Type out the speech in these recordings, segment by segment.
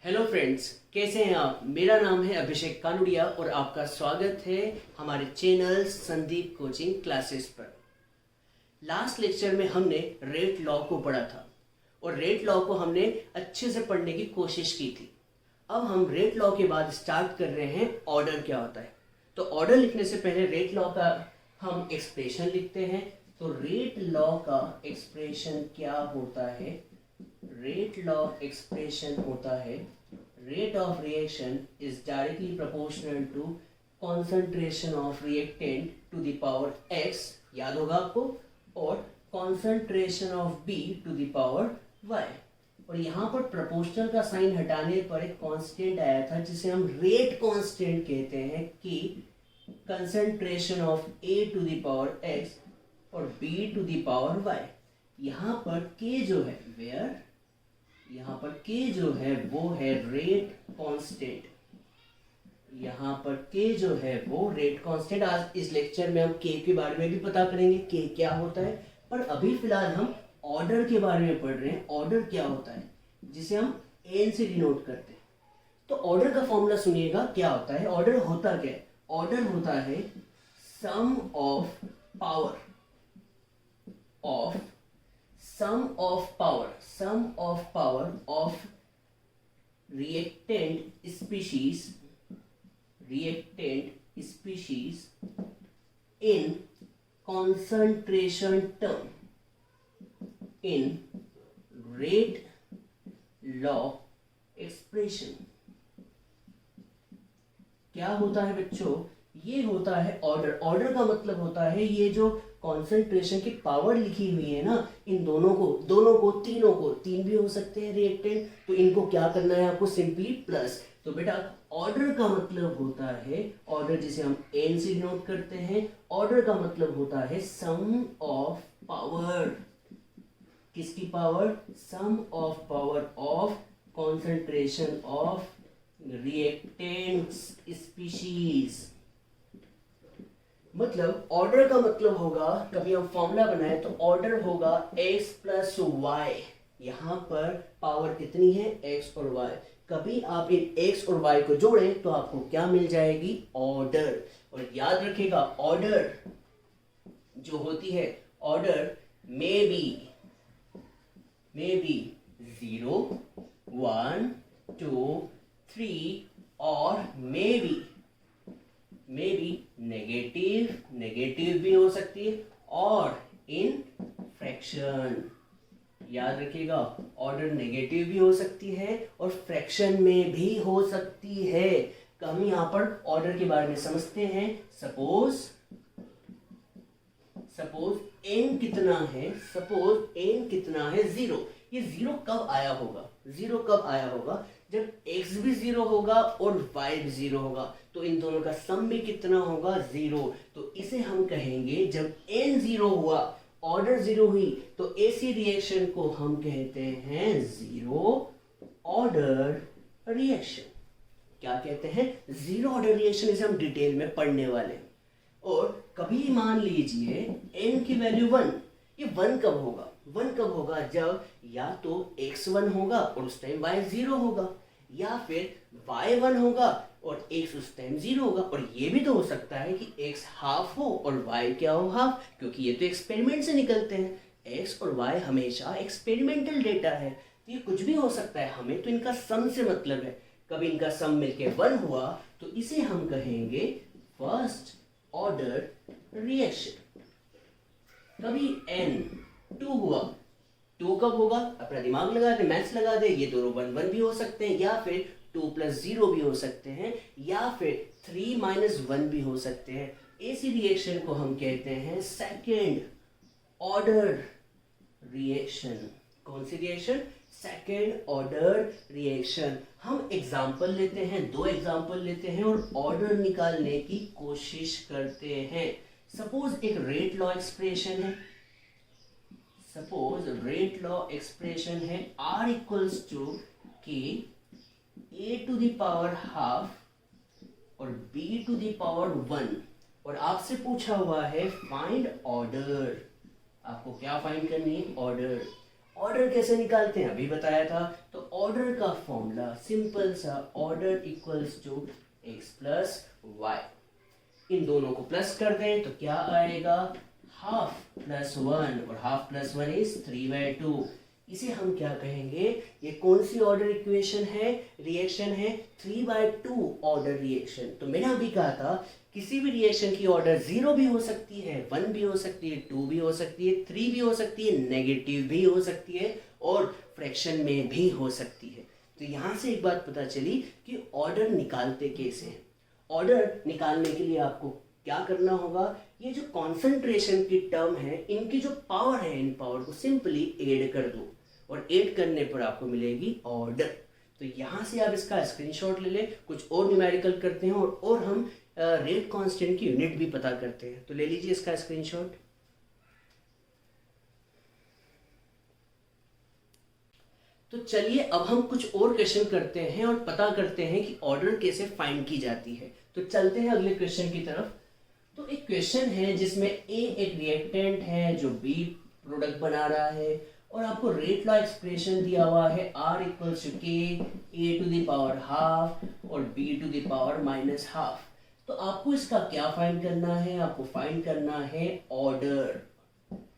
Hello friends, कैसे हैं आप। मेरा नाम है अभिषेक कानुड़िया और आपका स्वागत है हमारे चैनल संदीप कोचिंग क्लासेस पर। लास्ट लेक्चर में हमने रेट लॉ को पढ़ा था और रेट लॉ को हमने अच्छे से पढ़ने की कोशिश की थी। अब हम रेट लॉ के बाद स्टार्ट कर रहे हैं ऑर्डर क्या होता है। तो ऑर्डर लिखने से पहले रेट लॉ का हम एक्सप्रेशन लिखते हैं। तो रेट लॉ का एक्सप्रेशन क्या होता है। रेट लॉ एक्सप्रेशन होता है rate of reaction is directly proportional to concentration of reactant to the power x, याद होगा आपको, और concentration of b to the power y। और यहाँ पर प्रोपोर्शनल का साइन हटाने पर एक कांस्टेंट आया था जिसे हम रेट कांस्टेंट कहते हैं कि concentration of a to the power x और b to the power y। यहाँ पर k जो है यहाँ पर k जो है वो है रेट कांस्टेंट। यहाँ पर k जो है वो रेट कांस्टेंट। आज इस लेक्चर में हम k के बारे में भी पता करेंगे k क्या होता है, पर अभी फिलहाल हम ऑर्डर के बारे में पढ़ रहे हैं। ऑर्डर क्या होता है जिसे हम n से डिनोट करते हैं। तो ऑर्डर का फॉर्मूला सुनिएगा क्या होता है। ऑर्डर होता क्या है। ऑर्डर होता है sum of power of reactant species in concentration term in rate law expression। क्या होता है बच्चों, ये होता है ऑर्डर। ऑर्डर का मतलब होता है ये जो कॉन्सेंट्रेशन की पावर लिखी हुई है ना, इन दोनों को तीनों को, तीन भी हो सकते हैं रिएक्टेंट, तो इनको क्या करना है आपको, सिंपली प्लस। तो बेटा ऑर्डर का मतलब होता है, ऑर्डर जिसे हम n से डिनोट करते हैं, ऑर्डर का मतलब होता है सम ऑफ पावर। किसकी power, sum of power of concentration of reactants species. मतलब ऑर्डर का मतलब होगा, कभी हम फॉर्मूला बनाए तो ऑर्डर होगा x प्लस वाई। यहाँ पर पावर कितनी है, x और y। कभी आप इन x और y को जोड़ें तो आपको क्या मिल जाएगी, ऑर्डर। और याद रखिएगा ऑर्डर जो होती है, ऑर्डर मे बी 0 1 2 3 और मे बी नेगेटिव भी हो सकती है और इन फ्रैक्शन। याद रखिएगा ऑर्डर नेगेटिव भी हो सकती है और फ्रैक्शन में भी हो सकती है। हम यहाँ पर ऑर्डर के बारे में समझते हैं। सपोज n कितना है, 0। ये 0 कब आया होगा, जब x भी 0 होगा और y भी 0 होगा, तो इन दोनों का सम भी कितना होगा, 0। तो इसे हम कहेंगे जब n 0 हुआ, ऑर्डर 0 हुई, तो ऐसी रिएक्शन को हम कहते हैं जीरो ऑर्डर रिएक्शन। क्या कहते हैं, जीरो ऑर्डर रिएक्शन। इसे हम डिटेल में पढ़ने वाले हैं। और कभी मान लीजिए n की वैल्यू 1, ये 1 कब होगा, जब या तो x 1 होगा और उस टाइम y 0 होगा, या फिर y 1 होगा और x उस टाइम 0 होगा। और ये भी तो हो सकता है कि x हाफ हो और y क्या हो, हाफ, क्योंकि ये तो एक्सपेरिमेंट से निकलते हैं। x और y हमेशा एक्सपेरिमेंटल डेटा है, तो ये कुछ भी हो सकता है। हमें तो इनका सम से मतलब है। कभी इनका सम मिलके 1 हुआ तो इसे हम कहेंगे फर्स्ट ऑर्डर रिएक्शन। कभी n 2 हुआ, 2 कब होगा, अपना दिमाग लगा दे, मैथ्स लगा दे। ये दोनों 1 1 भी हो सकते हैं, या फिर 2 प्लस 0 भी हो सकते हैं, या फिर 3 माइनस 1 भी हो सकते हैं। ऐसी रिएक्शन को हम कहते हैं सेकेंड ऑर्डर रिएक्शन। कौन सी रिएक्शन, सेकेंड ऑर्डर रिएक्शन। हम एग्जाम्पल लेते हैं, 2 एग्जाम्पल लेते हैं और ऑर्डर निकालने की कोशिश करते हैं। सपोज एक रेट लॉ एक्सप्रेशन है, R equals to k a to the power half और b टू द पावर 1, और आपसे पूछा हुआ है फाइंड ऑर्डर। आपको क्या फाइंड करनी है, ऑर्डर। ऑर्डर कैसे निकालते हैं अभी बताया था। तो ऑर्डर का फॉर्मूला सिंपल सा, order equals to x plus y. इन दोनों को प्लस कर दें तो क्या आएगा, हाफ प्लस वन, और हाफ प्लस वन इज 3/2। इसे हम क्या कहेंगे, ये कौन सी ऑर्डर इक्वेशन है, रिएक्शन है, 3/2 ऑर्डर रिएक्शन। तो मैंने अभी कहा था किसी भी रिएक्शन की ऑर्डर 0 भी हो सकती है, 1 भी हो सकती है, 2 भी हो सकती है, 3 भी हो सकती है, नेगेटिव भी हो सकती है, और फ्रैक्शन में भी हो सकती है। तो यहाँ से एक बात पता चली कि ऑर्डर निकालते कैसे हैं। ऑर्डर निकालने के लिए आपको क्या करना होगा, ये जो कॉन्सेंट्रेशन की टर्म है, इनकी जो पावर है, इन पावर को सिंपली ऐड कर दो, और ऐड करने पर आपको मिलेगी ऑर्डर। तो यहाँ से आप इसका स्क्रीनशॉट ले लें, कुछ और न्यूमेरिकल करते हैं, और हम रेट कांस्टेंट की यूनिट भी पता करते हैं। तो ले लीजिए इसका स्क्रीनशॉट। तो चलिए अब हम कुछ और क्वेश्चन करते हैं और पता करते हैं कि ऑर्डर कैसे फाइंड की जाती है। तो चलते हैं अगले क्वेश्चन की तरफ। तो एक क्वेश्चन है जिसमें ए एक रिएक्टेंट है जो बी प्रोडक्ट बना रहा है, और आपको रेट लॉ एक्सप्रेशन दिया हुआ है R equals to k a to the power half और b to the power minus half. तो आपको इसका क्या फाइंड करना है, आपको फाइंड करना है ऑर्डर।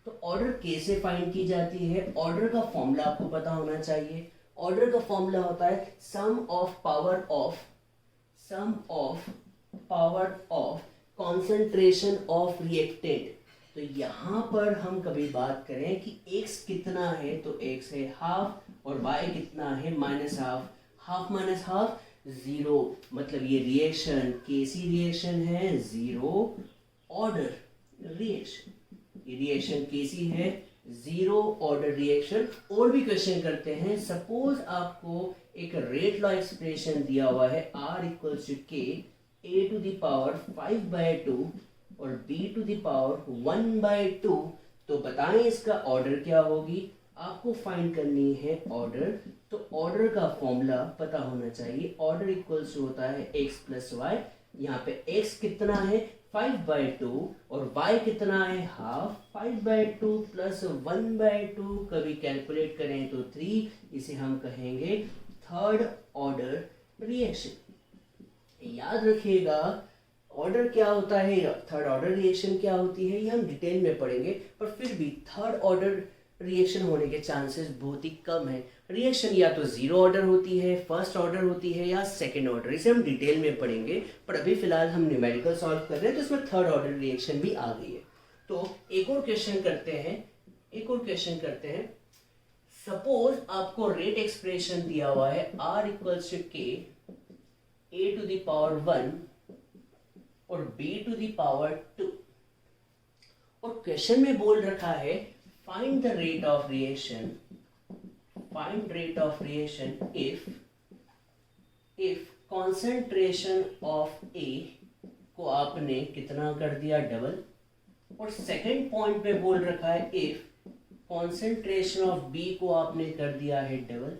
तो ऑर्डर कैसे फाइंड की जाती है, ऑर्डर का फॉर्मूला आपको पता होना चाहिए। ऑर्डर का फॉर्मूला होता है sum of power of concentration of reactant. तो यहाँ पर हम कभी बात करें कि x कितना है, तो x है हाफ, और y कितना है minus half. Half minus half 0, मतलब ये रिएक्शन कैसी रिएक्शन है, 0 ऑर्डर रिएक्शन। ये रिएक्शन कैसी है, 0 ऑर्डर रिएक्शन। और भी क्वेश्चन करते हैं। सपोज आपको एक रेट लॉ एक्सप्रेशन दिया हुआ है R equals to k a to the power 5/2 और b टू द पावर 1/2। तो बताएं इसका ऑर्डर क्या होगी, आपको फाइंड करनी है ऑर्डर। तो ऑर्डर का फॉर्मूला पता होना चाहिए। ऑर्डर इक्वल्स होता है x प्लस वाई। यहाँ पे x कितना है 5/2 और y कितना है हाफ। 5/2 प्लस 1/2 कभी कैलकुलेट करें तो 3। इसे हम कहेंगे थर्ड ऑर्डर रिएक्शन। याद रखिएगा ऑर्डर क्या होता है, थर्ड ऑर्डर रिएक्शन क्या होती है, ये हम डिटेल में पढ़ेंगे, पर फिर भी थर्ड ऑर्डर रिएक्शन होने के चांसेस बहुत ही कम है। रिएक्शन या तो 0 ऑर्डर होती है, फर्स्ट ऑर्डर होती है, या सेकंड ऑर्डर। इसे हम डिटेल में पढ़ेंगे, पर अभी फिलहाल हम न्यूमेरिकल सॉल्व कर रहे हैं, तो इसमें थर्ड ऑर्डर रिएक्शन भी आ गई है। तो एक और क्वेश्चन करते हैं। सपोज आपको रेट एक्सप्रेशन दिया हुआ है R equals to k a to the power 1 और b टू द पावर 2, और क्वेश्चन में बोल रखा है find the rate of reaction if concentration of A को आपने कितना कर दिया, डबल। और सेकंड पॉइंट पे बोल रखा है इफ कॉन्सेंट्रेशन ऑफ B को आपने कर दिया है डबल।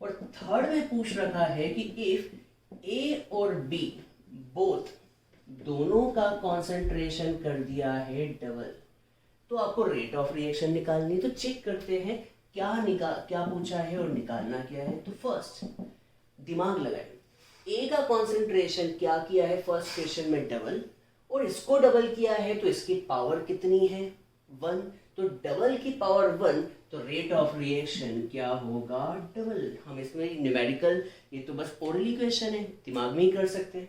और थर्ड में पूछ रखा है कि इफ A और B बोथ दोनों का कॉन्सेंट्रेशन कर दिया है डबल, तो आपको रेट ऑफ रिएक्शन निकालनी है। तो चेक करते हैं क्या पूछा है और निकालना क्या है। तो फर्स्ट दिमाग लगाएं, ए का कॉन्सेंट्रेशन क्या किया है फर्स्ट क्वेश्चन में, डबल, और इसको डबल किया है तो इसकी पावर कितनी है, 1। तो डबल की पावर 1, तो रेट ऑफ रिएक्शन क्या होगा, डबल। हम इसमें न्यूमेरिकल, ये तो बस ओरल इक्वेशन है, दिमाग में ही कर सकते हैं।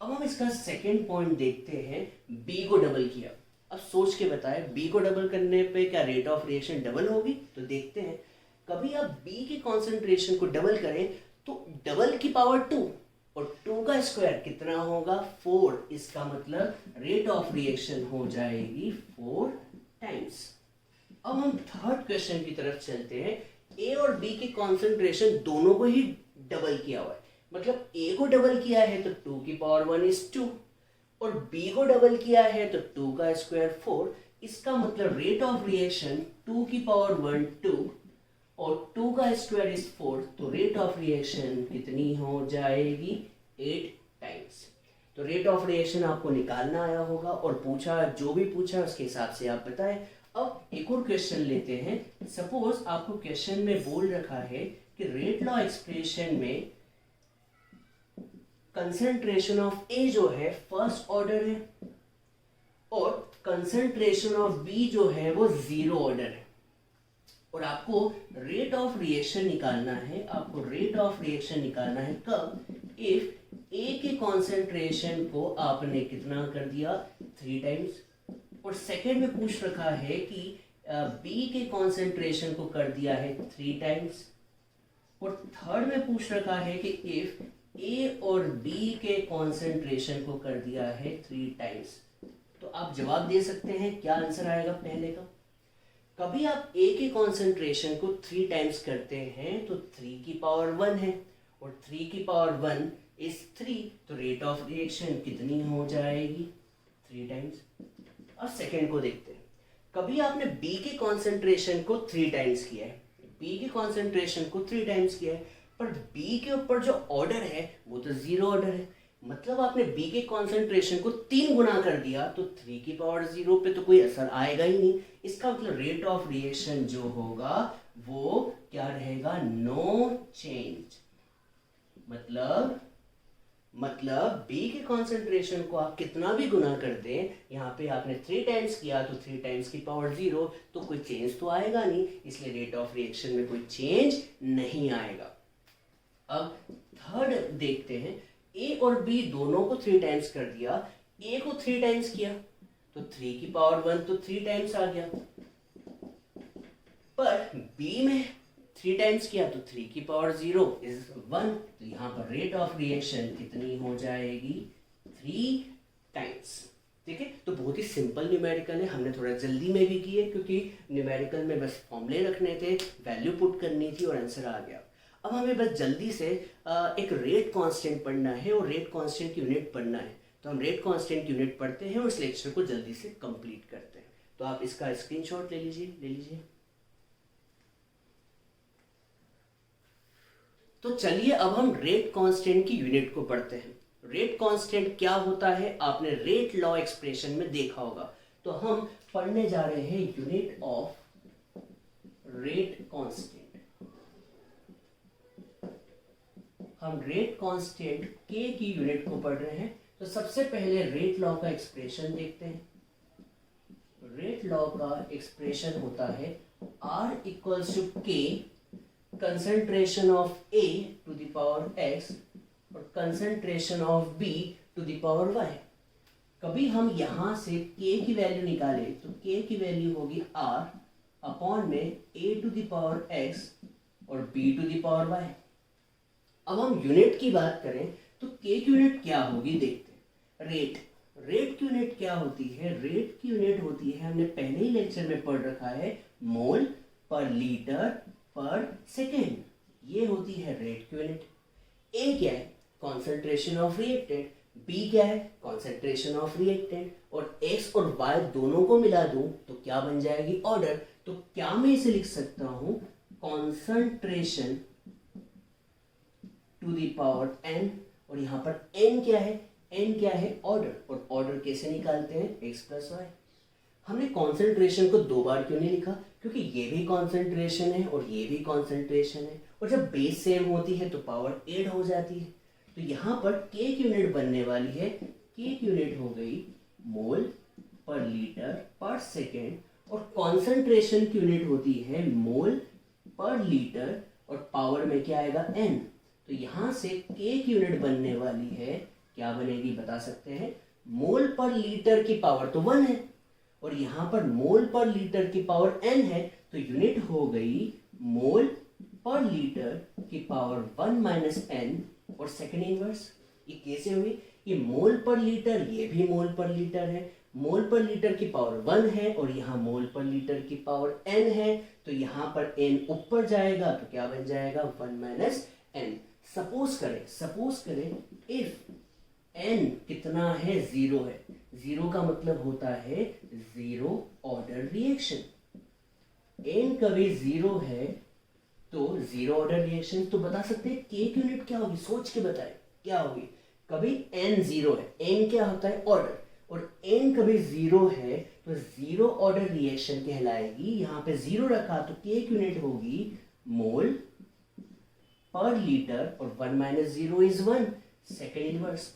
अब हम इसका सेकंड पॉइंट देखते हैं, बी को डबल किया। अब सोच के बताएं बी को डबल करने पे क्या रेट ऑफ रिएक्शन डबल होगी। तो देखते हैं, कभी आप बी के कॉन्सेंट्रेशन को डबल करें तो डबल की पावर 2 और 2 का स्क्वायर कितना होगा, 4। इसका मतलब रेट ऑफ रिएक्शन हो जाएगी 4 टाइम्स। अब हम थर्ड क्वेश्चन की तरफ चलते हैं। ए और बी के कॉन्सेंट्रेशन दोनों को ही डबल किया हुआ है, मतलब ए को डबल किया है तो 2 की पावर 1 इज 2, और बी को डबल किया है तो 2 का स्क्वायर 4। इसका मतलब रेट ऑफ रिएक्शन 2 की पावर 1 2 और 2 का स्क्वायर इज 4, तो रेट ऑफ रिएक्शन कितनी हो जाएगी, 8 टाइम्स। तो रेट ऑफ रिएक्शन आपको निकालना आया होगा, और जो भी पूछा उसके हिसाब से आप बताएं। अब एक और क्वेश्चन लेते हैं। सपोज आपको क्वेश्चन में बोल रखा है कि रेट लॉ एक्सप्रेशन में कंसंट्रेशन ऑफ ए जो है फर्स्ट ऑर्डर है और कंसंट्रेशन ऑफ बी जो है वो जीरो ऑर्डर है। और आपको रेट ऑफ रिएक्शन निकालना है, आपको रेट ऑफ रिएक्शन निकालना है कब? इफ ए के कॉन्सेंट्रेशन को आपने कितना कर दिया? 3 टाइम्स। और सेकेंड में पूछ रखा है कि बी के कॉन्सेंट्रेशन को कर दिया है 3 टाइम्स। और थर्ड में पूछ रखा है कि इफ ए और बी के कॉन्सेंट्रेशन को कर दिया है 3 टाइम्स। तो आप जवाब दे सकते हैं क्या आंसर आएगा पहले का? कभी आप ए के कॉन्सेंट्रेशन को 3 टाइम्स करते हैं तो 3 की पावर 1 है और 3 की पावर 1 इज 3, तो रेट ऑफ रिएक्शन कितनी हो जाएगी? 3 टाइम्स। अब सेकेंड को देखते हैं। कभी आपने बी के कॉन्सेंट्रेशन को 3 टाइम्स किया है, बी के कॉन्सेंट्रेशन को 3 टाइम्स किया है, पर बी के ऊपर जो ऑर्डर है वो तो जीरो ऑर्डर है। मतलब आपने बी के कॉन्सेंट्रेशन को 3 गुना कर दिया तो 3 की पावर 0 पे तो कोई असर आएगा ही नहीं। इसका मतलब रेट ऑफ रिएक्शन जो होगा वो क्या रहेगा? No change. मतलब बी के कॉन्सेंट्रेशन को आप कितना भी गुना कर दें, यहाँ पे आपने 3 टाइम्स किया तो 3 टाइम्स की पावर 0, तो कोई चेंज तो आएगा नहीं, इसलिए रेट ऑफ रिएक्शन में कोई चेंज नहीं आएगा। अब थर्ड देखते हैं। ए और बी दोनों को 3 टाइम्स कर दिया, ए को 3 टाइम्स किया तो 3 की पावर 1 तो 3 टाइम्स आ गया, पर बी में 3 टाइम्स किया तो 3 की पावर 0 इज 1, तो यहाँ पर रेट ऑफ रिएक्शन कितनी हो जाएगी? 3 टाइम्स। ठीक है, तो बहुत ही सिंपल न्यूमेरिकल है, हमने थोड़ा जल्दी में भी किए क्योंकि न्यूमेरिकल में बस फॉर्मूले रखने थे, वैल्यू पुट करनी थी और आंसर आ गया। अब हमें बस जल्दी से एक रेट कांस्टेंट पढ़ना है और रेट कांस्टेंट की यूनिट पढ़ना है, तो हम रेट कांस्टेंट की यूनिट पढ़ते हैं और इस लेक्चर को जल्दी से कंप्लीट करते हैं। तो आप इसका स्क्रीनशॉट ले लीजिए। तो चलिए अब हम रेट कांस्टेंट की यूनिट को पढ़ते हैं। रेट कांस्टेंट क्या होता है आपने रेट लॉ एक्सप्रेशन में देखा होगा, तो हम पढ़ने जा रहे हैं यूनिट ऑफ रेट कांस्टेंट। हम रेट कांस्टेंट के की यूनिट को पढ़ रहे हैं, तो सबसे पहले रेट लॉ का एक्सप्रेशन देखते हैं। रेट लॉ का एक्सप्रेशन होता है R इक्वल्स टू के concentration of A to the power x और concentration of B to the power y। कभी हम यहां से K की वैल्यू निकाले तो K की वैल्यू होगी R अपॉन में A to the power x और B to the power y। अब हम यूनिट की बात करें तो K की यूनिट क्या होगी देखते हैं। रेट की यूनिट क्या होती है? रेट की यूनिट होती है, हमने पहले ही लेक्चर में पढ़ रखा है, मोल पर लीटर पर सेकेंड, ये होती है रेट की यूनिट। ए क्या है? Concentration of reactant. बी क्या है? Concentration of reactant. और एक्स और वाई दोनों को मिला दूं तो क्या बन जाएगी? ऑर्डर। तो क्या मैं इसे लिख सकता हूं? Concentration to the power n, और यहां पर एन क्या है? एन क्या है? ऑर्डर। और ऑर्डर कैसे निकालते हैं? X plus y. हमने कॉन्सेंट्रेशन को 2 बार क्यों नहीं लिखा? क्योंकि ये भी कॉन्सेंट्रेशन है और ये भी कॉन्सेंट्रेशन है, और जब बेस सेम होती है तो पावर ऐड हो जाती है। तो यहाँ पर के की यूनिट बनने वाली है, के की यूनिट हो गई मोल पर लीटर पर सेकेंड, और कॉन्सेंट्रेशन की यूनिट होती है मोल पर लीटर, और पावर में क्या आएगा? एन। तो यहाँ से के की यूनिट बनने वाली है, क्या बनेगी बता सकते हैं? मोल पर लीटर की पावर तो 1 है और यहां पर मोल पर लीटर की पावर n है, तो यूनिट हो गई मोल पर लीटर की पावर 1 माइनस n और सेकेंड इनवर्स। ये कैसे हुई? ये मोल पर लीटर, ये भी मोल पर लीटर है, मोल पर लीटर की पावर 1 है और यहाँ मोल पर लीटर की पावर n है, तो यहाँ पर n ऊपर जाएगा तो क्या बन जाएगा? 1 माइनस n। सपोज करें इफ n कितना है? 0 है। 0 का मतलब होता है जीरो ऑर्डर रिएक्शन। n कभी 0 है तो जीरो ऑर्डर रिएक्शन। तो बता सकते हैं k की यूनिट क्या होगी? सोच के बताए क्या होगी? कभी n 0 है, n क्या होता है? ऑर्डर, और n कभी 0 है तो जीरो ऑर्डर रिएक्शन कहलाएगी। यहाँ पे 0 रखा तो k की यूनिट होगी मोल पर लीटर और 1 माइनस 0 इज 1 सेकेंड इनवर्स।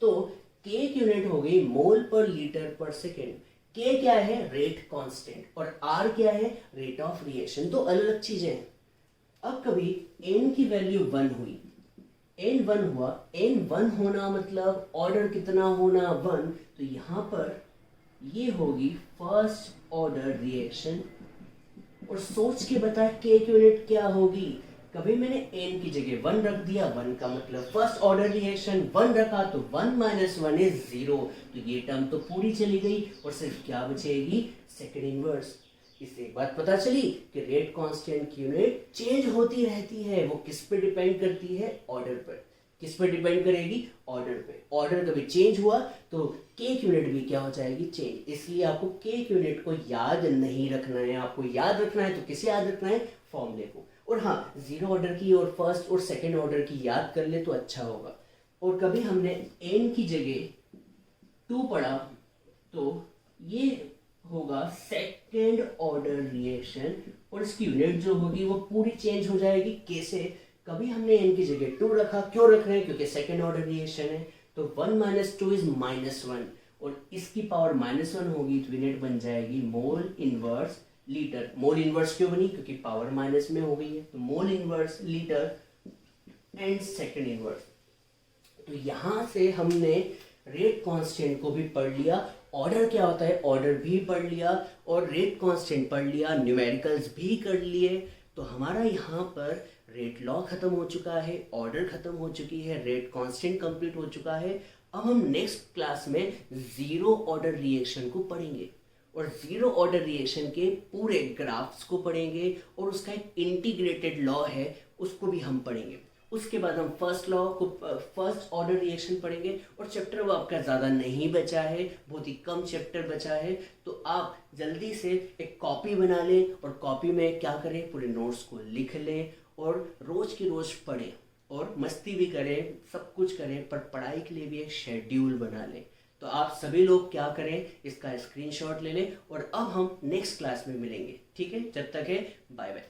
तो के की यूनिट हो गई मोल पर लीटर पर सेकेंड। के क्या है? रेट कांस्टेंट, और आर क्या है? Rate of reaction. तो अलग अलग चीजें हैं। अब कभी n की वैल्यू 1 हुई, n 1 हुआ, n 1 होना मतलब ऑर्डर कितना होना? 1। तो यहां पर ये होगी फर्स्ट ऑर्डर रिएक्शन। और सोच के बता के की यूनिट क्या होगी? कभी मैंने n की जगह 1 रख दिया, 1 का मतलब फर्स्ट ऑर्डर रिएक्शन, 1 रखा तो 1 माइनस 1 इज 0। तो ये टर्म तो पूरी चली गई और सिर्फ क्या बचेगी? Second inverse. इससे एक बात पता चली कि रेट कांस्टेंट की यूनिट चेंज होती रहती है। वो किस पे डिपेंड करती है? ऑर्डर पर। किस पर डिपेंड करेगी? ऑर्डर पे। ऑर्डर कभी चेंज हुआ तो के की यूनिट भी क्या हो जाएगी? चेंज। इसलिए आपको के की यूनिट को याद नहीं रखना है। आपको याद रखना है तो किसे याद रखना है? फॉर्मूले को। और हाँ, जीरो ऑर्डर की और फर्स्ट और सेकेंड ऑर्डर की याद कर ले तो अच्छा होगा। और कभी हमने एन की जगह 2 पढ़ा तो ये होगा सेकेंड ऑर्डर रिएक्शन, और इसकी यूनिट जो होगी वो पूरी चेंज हो जाएगी। कैसे? कभी हमने n की जगह 2 रखा, क्यों रख रहे हैं? क्योंकि सेकेंड ऑर्डर रिएक्शन है। तो 1 माइनस 2 इज -1, और इसकी पावर -1 होगी तो यूनिट बन जाएगी mole inverse litre. Mole inverse क्यों बनी? क्योंकि पावर माइनस में हो गई है। तो mole inverse litre and second inverse. तो यहां से हमने रेट कांस्टेंट को भी पढ़ लिया, ऑर्डर क्या होता है ऑर्डर भी पढ़ लिया, और रेट कांस्टेंट पढ़ लिया, न्यूमेरिकल्स भी कर लिए। तो हमारा यहाँ पर रेट लॉ खत्म हो चुका है, ऑर्डर खत्म हो चुकी है, रेट कांस्टेंट कंप्लीट हो चुका है। अब हम नेक्स्ट क्लास में जीरो ऑर्डर रिएक्शन को पढ़ेंगे, और जीरो ऑर्डर रिएक्शन के पूरे ग्राफ्स को पढ़ेंगे, और उसका एक इंटीग्रेटेड लॉ है उसको भी हम पढ़ेंगे। उसके बाद हम फर्स्ट लॉ को, फर्स्ट ऑर्डर रिएक्शन पढ़ेंगे। और चैप्टर वो आपका ज़्यादा नहीं बचा है, बहुत ही कम चैप्टर बचा है। तो आप जल्दी से एक कॉपी बना लें, और कॉपी में क्या करें? पूरे नोट्स को लिख लें, और रोज की रोज पढ़ें, और मस्ती भी करें, सब कुछ करें, पर पढ़ाई के लिए भी एक शेड्यूल बना लें। तो आप सभी लोग क्या करें? इसका स्क्रीनशॉट ले लें, और अब हम नेक्स्ट क्लास में मिलेंगे। ठीक है? जब तक है बाय बाय।